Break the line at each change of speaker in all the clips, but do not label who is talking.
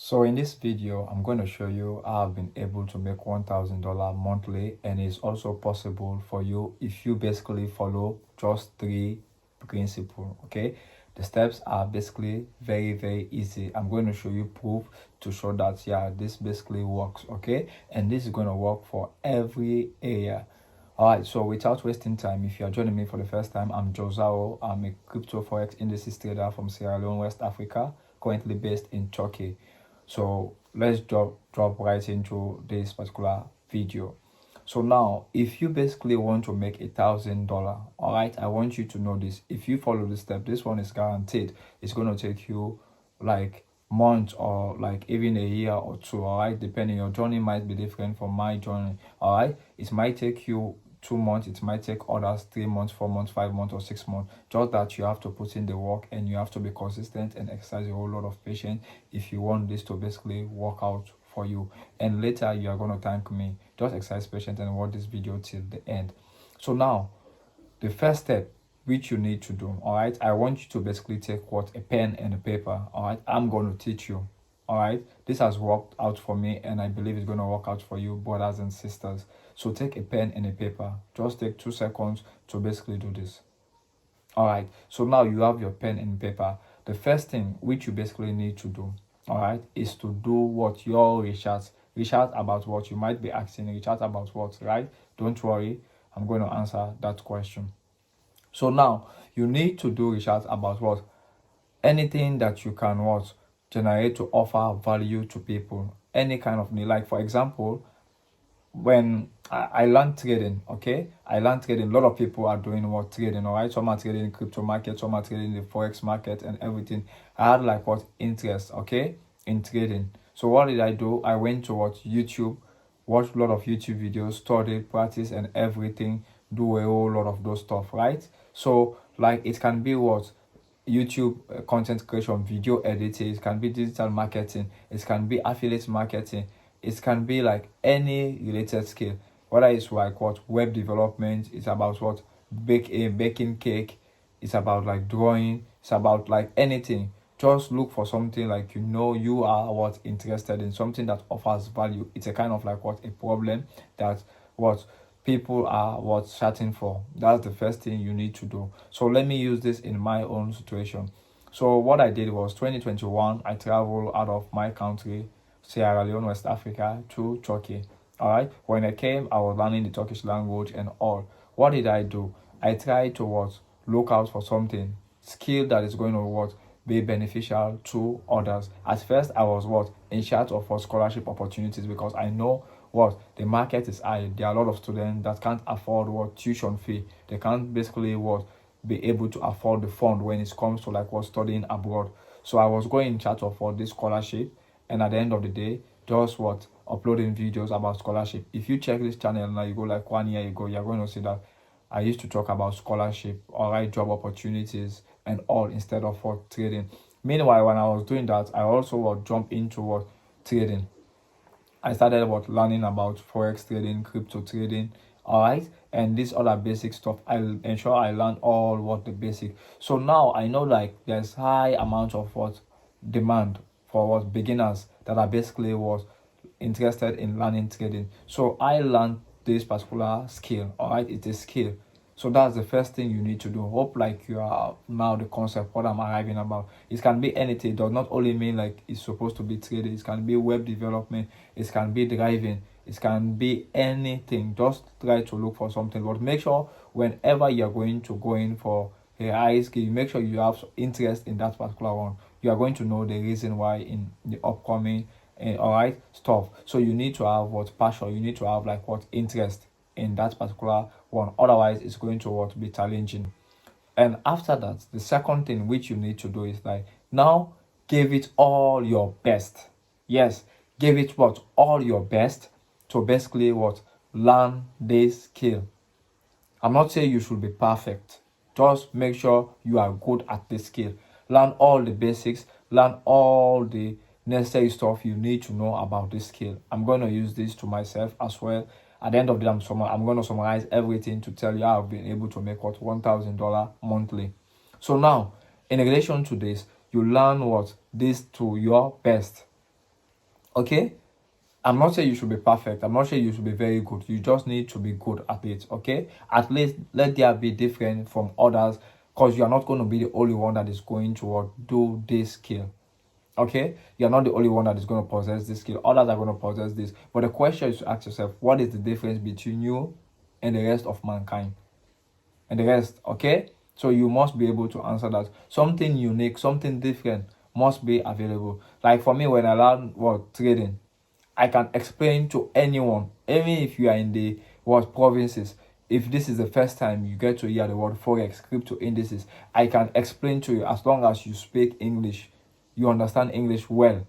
So in this video, I'm going to show you how I've been able to make $1,000 monthly, and it's also possible for you if you basically follow just three principles. Okay, the steps are basically very easy. I'm going to show you proof to show that yeah, this basically works. Okay, and this is going to work for every area. All right, so without wasting time, if you are joining me for the first time, I'm Josao. I'm a crypto forex indices trader from Sierra Leone, West Africa, currently based in Turkey. So let's drop right into this particular video. So now, if you basically want to make $1,000, all right, I want you to know this. If you follow this step, this one is guaranteed. It's going to take you like months or like even a year or two, all right, depending. Your journey might be different from my journey, all right. It might take you 2 months, it might take others 3 months, 4 months, 5 months, or 6 months. Just that you have to put in the work and you have to be consistent and exercise a whole lot of patience if you want this to basically work out for you. And later you are going to thank me. Just exercise patience and watch this video till the end. So now, the first step which you need to do, all right, I want you to basically take what, a pen and a paper. All right, I'm going to teach you. All right, this has worked out for me and I believe it's going to work out for you, brothers and sisters. So take a pen and a paper. Just take 2 seconds to basically do this. All right, so now you have your pen and paper. The first thing which you basically need to do, all right, is to do what your research about what. You might be asking, research about what, right? Don't worry, I'm going to answer that question. So now you need to do research about what? Anything that you can what? Generate to offer value to people. Any kind of need. Like for example, when I learned trading, okay, I learned trading. A lot of people are doing what? Trading, all right. Some are trading in crypto market, some are trading in the forex market and everything. I had like what? Interest, okay, in trading. So what did I do? I went to what? YouTube, watched a lot of YouTube videos, studied, practice and everything, do a whole lot of those stuff, right? So like it can be what? YouTube content creation, video editing, it can be digital marketing, it can be affiliate marketing, it can be like any related skill, whether it's like what? Web development, it's about what? Baking cake, it's about like drawing, it's about like anything. Just look for something like you are what? Interested in something that offers value. It's a kind of like what? A problem that what? People are what? Searching for. That's the first thing you need to do. So let me use this in my own situation. So what I did was 2021, I traveled out of my country, Sierra Leone, West Africa, to Turkey. All right, when I came, I was learning the Turkish language and all. What did I do? I tried to what? Look out for something skill that is going to what? Be beneficial to others. At first, I was what? In search of for scholarship opportunities, because I know what? The market is high. There are a lot of students that can't afford what? Tuition fee. They can't basically what? Be able to afford the fund when it comes to like what? Studying abroad. So I was going in search of for this scholarship, and at the end of the day, just what? Uploading videos about scholarship. If you check this channel now, you go like 1 year ago, you're going to see that I used to talk about scholarship, all right, job opportunities and all, instead of what? Trading. Meanwhile, when I was doing that, I also would jump into what? Trading. I started what? Learning about forex trading, crypto trading, all right, and this other basic stuff. I'll ensure I learn all what? The basic. So now I know like there's high amount of what? Demand for what? Beginners that are basically what? Interested in learning trading. So I learned this particular skill, all right. It's a skill. So that's the first thing you need to do. Hope like you are now the concept what I'm arriving about. It can be anything. It does not only mean like it's supposed to be trading. It can be web development, it can be driving, it can be anything. Just try to look for something, but make sure whenever you're going to go in for a high skill, make sure you have interest in that particular one. You are going to know the reason why in the upcoming all right stuff. So you need to have what? Passion. You need to have like what? Interest in that particular one. Otherwise it's going to what? Be challenging. And after that, the second thing which you need to do is like now give it all your best. Yes, give it what? All your best to basically what? Learn this skill. I'm not saying you should be perfect. Just make sure you are good at this skill. Learn all the basics, learn all the necessary stuff you need to know about this skill. I'm going to use this to myself as well. At the end of the day, I'm going to summarize everything to tell you how I've been able to make what? $1,000 monthly. So now, in relation to this, you learn what? This to your best. Okay, I'm not saying you should be perfect. I'm not saying you should be very good. You just need to be good at it. Okay, at least let there be different from others, because you are not going to be the only one that is going to do this skill. Okay, you're not the only one that is going to possess this skill. Others are going to possess this. But the question is to ask yourself, what is the difference between you and the rest of mankind and the rest? Okay, so you must be able to answer that. Something unique, something different must be available. Like for me, when I learned trading, I can explain to anyone, even if you are in the provinces. If this is the first time you get to hear the word forex, crypto indices, I can explain to you. As long as you speak English, you understand English well,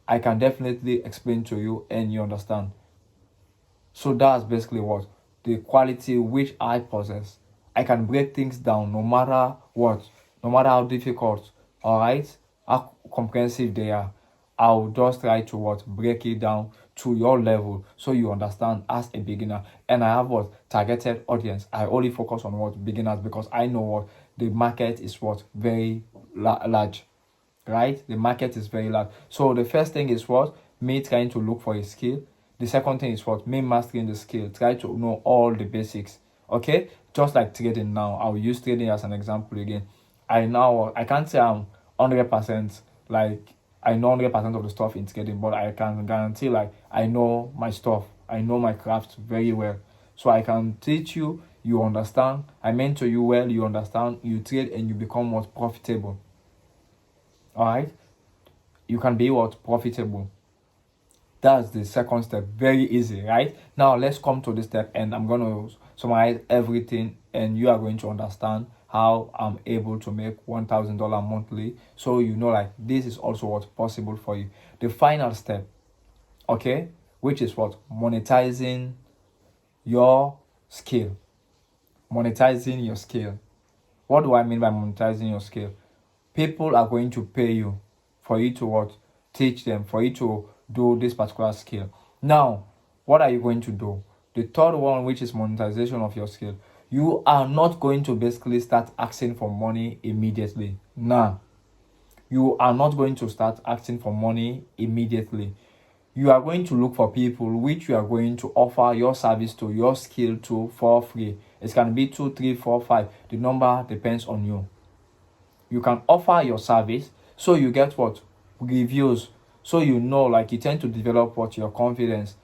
I can definitely explain to you and you understand. So that's basically what the quality which I possess. I can break things down no matter what, no matter how difficult, all right, how comprehensive they are. I'll just try to break it down to your level so you understand as a beginner. And I have targeted audience. I only focus on beginners, because I know the market is very large, right? The market is very large. So the first thing is me trying to look for a skill. The second thing is me mastering the skill. Try to know all the basics. Okay, just like trading now. I'll use trading as an example again. I can't say I'm 100% like I know 100% of the stuff in trading, but I can guarantee I know my stuff. I know my craft very well. So I can teach you, you understand. I mentor you well, you understand, you trade, and you become profitable. All right, you can be profitable. That's the second step. Very easy, right? Now let's come to this step, and I'm going to summarize everything, and you are going to understand how I'm able to make $1,000 monthly, so you know this is also what's possible for you. The final step, okay, which is monetizing your skill. Monetizing your skill. What do I mean by monetizing your skill? People are going to pay you for you to teach them, for you to do this particular skill. Now, what are you going to do? The third one, which is monetization of your skill, you are not going to basically start asking for money immediately. Nah, you are not going to start asking for money immediately. You are going to look for people which you are going to offer your service to, your skill to, for free. It can be 2, 3, 4, 5. The number depends on you. You can offer your service so you get reviews, so you know you tend to develop your confidence.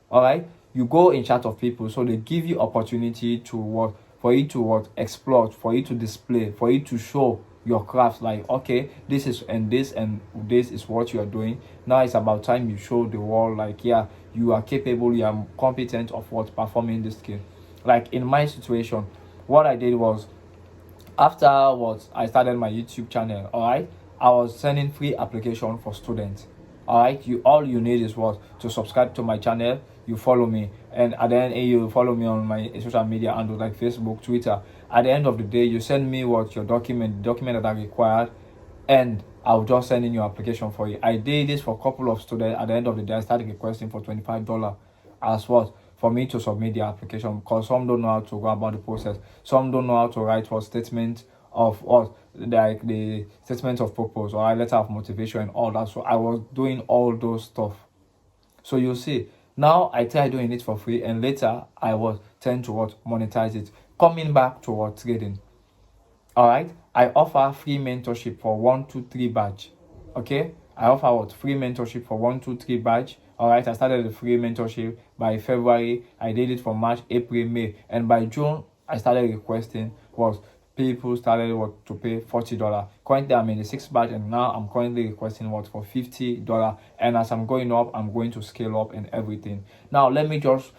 All right, you go in chat of people, so they give you opportunity to for you to explore, for you to display, for you to show your craft. Okay, this is and this and this is what you are doing. Now it's about time you show the world yeah, you are capable, you are competent of performing this skill. In my situation, what I did was, after I started my YouTube channel, all right, I was sending free application for students. All right, all you need is to subscribe to my channel, you follow me, and at the end you follow me on my social media handles like Facebook, Twitter. At the end of the day, you send me your document that are required, and I'll just send in your application for you. I did this for a couple of students. At the end of the day, I started requesting for $25 as for me to submit the application, because some don't know how to go about the process. Some don't know how to write statement of the statement of purpose or a letter of motivation and all that. So I was doing all those stuff. So you see, now I try doing it for free, and later I was tend to monetize it. Coming back to trading. All right, I offer free mentorship for 1, 2, 3 batch. Okay, I offer free mentorship for 1, 2, 3 batch. All right, I started the free mentorship by February. I did it for March, April, May, and by June I started requesting people started to pay $40. Currently I'm in the 6th batch, and now I'm currently requesting for $50. And as I'm going up, I'm going to scale up and everything. Now let me just,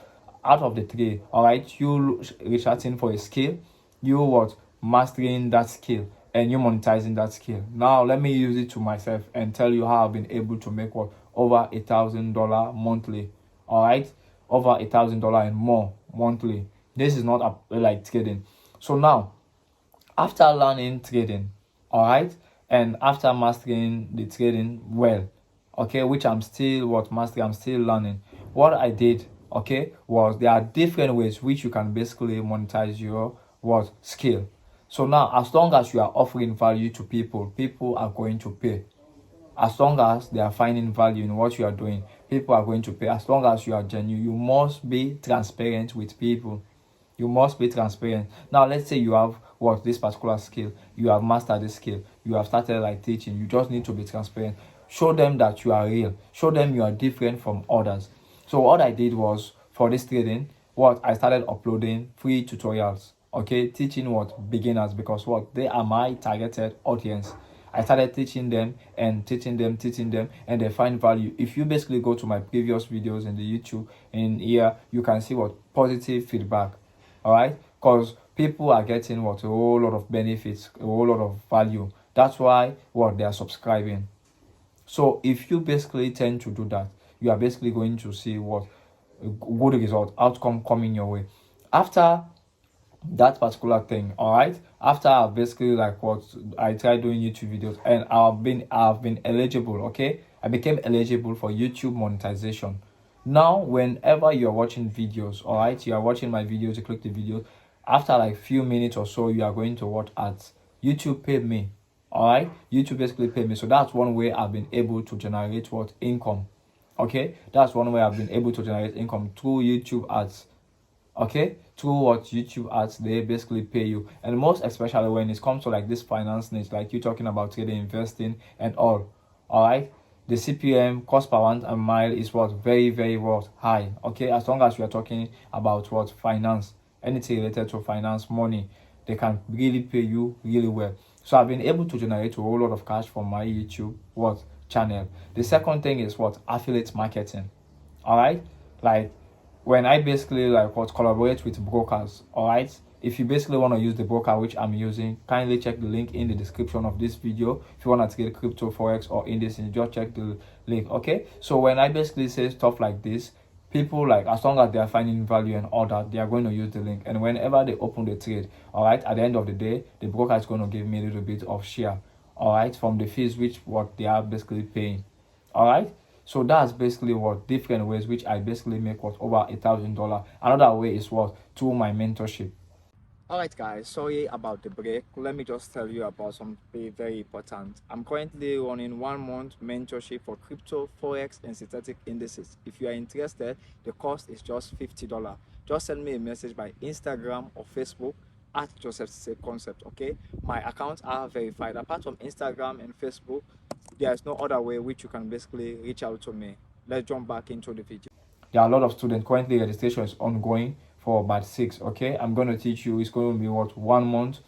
out of the 3, all right, you researching for a skill, you mastering that skill, and you monetizing that skill. Now let me use it to myself and tell you how I've been able to make over $1,000 monthly. All right, over $1,000 and more monthly. This is not like trading. So now, after learning trading, all right, and after mastering the trading well, okay, which I'm still mastering, I'm still learning. What I did, okay, was there are different ways which you can basically monetize your skill. So now, as long as you are offering value to people, people are going to pay. As long as they are finding value in what you are doing, people are going to pay as long as you are genuine. You must be transparent with people. You must be transparent. Now let's say you have what this particular skill, you have mastered this skill, you have started like teaching. You just need to be transparent. Show them that you are real. Show them you are different from others. So what I did was, for this trading, what I started uploading free tutorials, okay, teaching what beginners, because what they are my targeted audience. I started teaching them and teaching them, and they find value. If you basically go to my previous videos in the YouTube in here, you can see what positive feedback. All right, because people are getting what a whole lot of benefits, a whole lot of value. That's why what they are subscribing. So if you basically tend to do that, you are basically going to see what a good result, outcome coming your way. After that particular thing, all right, after I've basically like what I tried doing YouTube videos, and I've been eligible, okay, I became eligible for YouTube monetization. Now whenever you're watching videos, all right, you are watching my videos, you click the video, after like few minutes or so, you are going to watch ads. YouTube paid me. All right, YouTube basically paid me. So that's one way I've been able to generate what income. Okay, that's one way I've been able to generate income, through YouTube ads. Okay, through what YouTube ads, they basically pay you. And most especially when it comes to like this finance niche, like you talking about trading, investing and all right, the CPM, cost per 1 mile, is what very, very what high. Okay, as long as we are talking about what finance, anything related to finance, money, they can really pay you really well. So I've been able to generate a whole lot of cash from my YouTube what channel. The second thing is what affiliate marketing. All right, like when I basically like what collaborate with brokers. All right, if you basically want to use the broker which I'm using, kindly check the link in the description of this video. If you want to trade crypto, forex or indices, just check the link. Okay, so when I basically say stuff like this, people, like, as long as they are finding value and all that, they are going to use the link. And whenever they open the trade, all right, at the end of the day, the broker is going to give me a little bit of share, all right, from the fees which what they are basically paying. All right, so that's basically what different ways which I basically make what over $1,000. Another way is what through my mentorship. Alright guys, sorry about the break. Let me just tell you about something very important. I'm currently running 1 month mentorship for crypto, forex and synthetic indices. If you are interested, the cost is just $50. Just send me a message by Instagram or Facebook at Joseph Say Concept, okay? My accounts are verified. Apart from Instagram and Facebook, there is no other way which you can basically reach out to me. Let's jump back into the video. There are a lot of students. Currently registration is ongoing for batch 6. Okay, I'm going to teach you. It's going to be what 1 month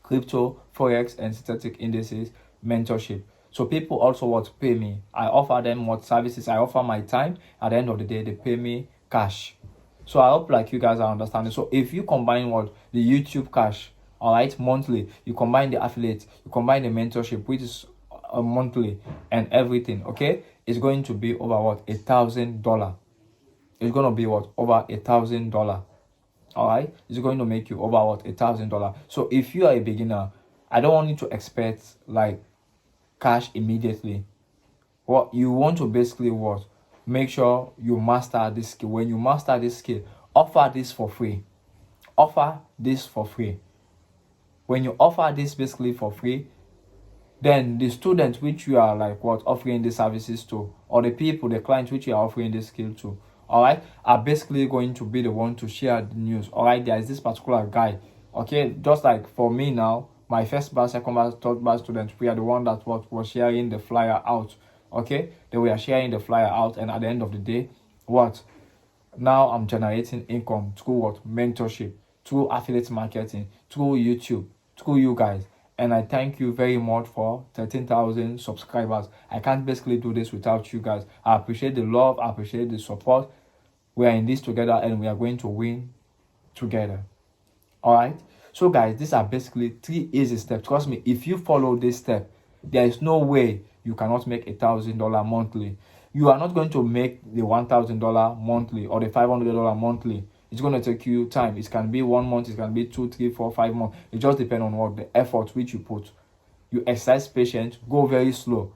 crypto, forex and synthetic indices mentorship. So people also what pay me. I offer them what services. I offer my time. At the end of the day, they pay me cash. So I hope like you guys are understanding. So if you combine what the YouTube cash, all right, monthly, you combine the affiliate, you combine the mentorship, which is a monthly and everything, okay, it's going to be over what $1,000. It's going to be what over $1,000. All right, it's going to make you over what $1,000. So if you are a beginner, I don't want you to expect like cash immediately. What you want to basically what make sure you master this skill. When you master this skill, offer this for free. Offer this for free. When you offer this basically for free, then the students which you are like what offering the services to, or the people, the clients which you are offering this skill to, all right, are basically going to be the one to share the news. All right, there is this particular guy, okay, just like for me now, my first batch, second batch, third batch students, we are the one that what was sharing the flyer out. Okay, they were sharing the flyer out, and at the end of the day, what now I'm generating income through what mentorship, through affiliate marketing, through YouTube, through you guys. And I thank you very much for 13,000 subscribers. I can't basically do this without you guys. I appreciate the love, I appreciate the support. We are in this together and we are going to win together. All right, so guys, these are basically 3 easy steps. Trust me, if you follow this step, there is no way you cannot make $1,000 monthly. You are not going to make the $1,000 monthly or the $500 monthly. It's going to take you time. It can be 1 month, it can be 2, 3, 4, 5 months. It just depends on what the effort which you put. You exercise patience, go very slow.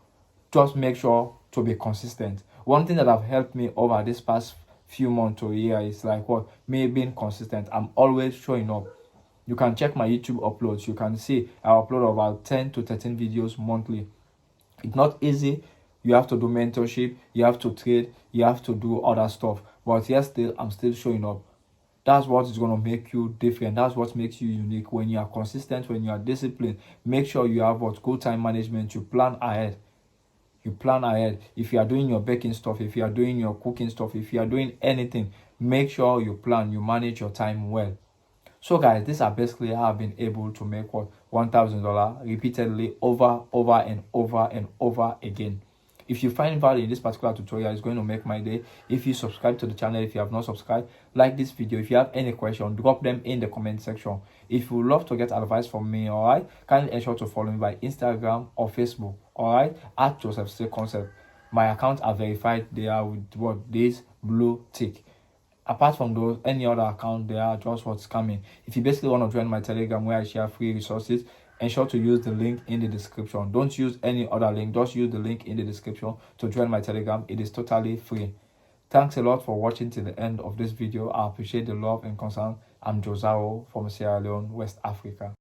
Just make sure to be consistent. One thing that have helped me over this past few months to a year is like what me being consistent. I'm always showing up. You can check my YouTube uploads. You can see I upload about 10 to 13 videos monthly. It's not easy. you have to do mentorship, you have to trade, you have to do other stuff. But yet still, I'm still showing up. That's what is going to make you different. That's what makes you unique. When you are consistent, when you are disciplined, make sure you have what good time management. You plan ahead. You plan ahead. If you are doing your baking stuff, if you are doing your cooking stuff, if you are doing anything, make sure you plan, you manage your time well. So guys, these are basically how I've been able to make what $1,000 repeatedly over and over again. If you find value in this particular tutorial, it's going to make my day. If you subscribe to the channel, if you have not subscribed, like this video. If you have any question, drop them in the comment section. If you would love to get advice from me, all right, kindly ensure to follow me by Instagram or Facebook, all right, at Joseph Say Concept. My accounts are verified. They are with what this blue tick. Apart from those, any other account, they are just what's coming. If you basically want to join my Telegram where I share free resources, ensure to use the link in the description. Don't use any other link. Just use the link in the description to join my Telegram. It is totally free. Thanks a lot for watching till the end of this video. I appreciate the love and concern. I'm Josao from Sierra Leone, West Africa.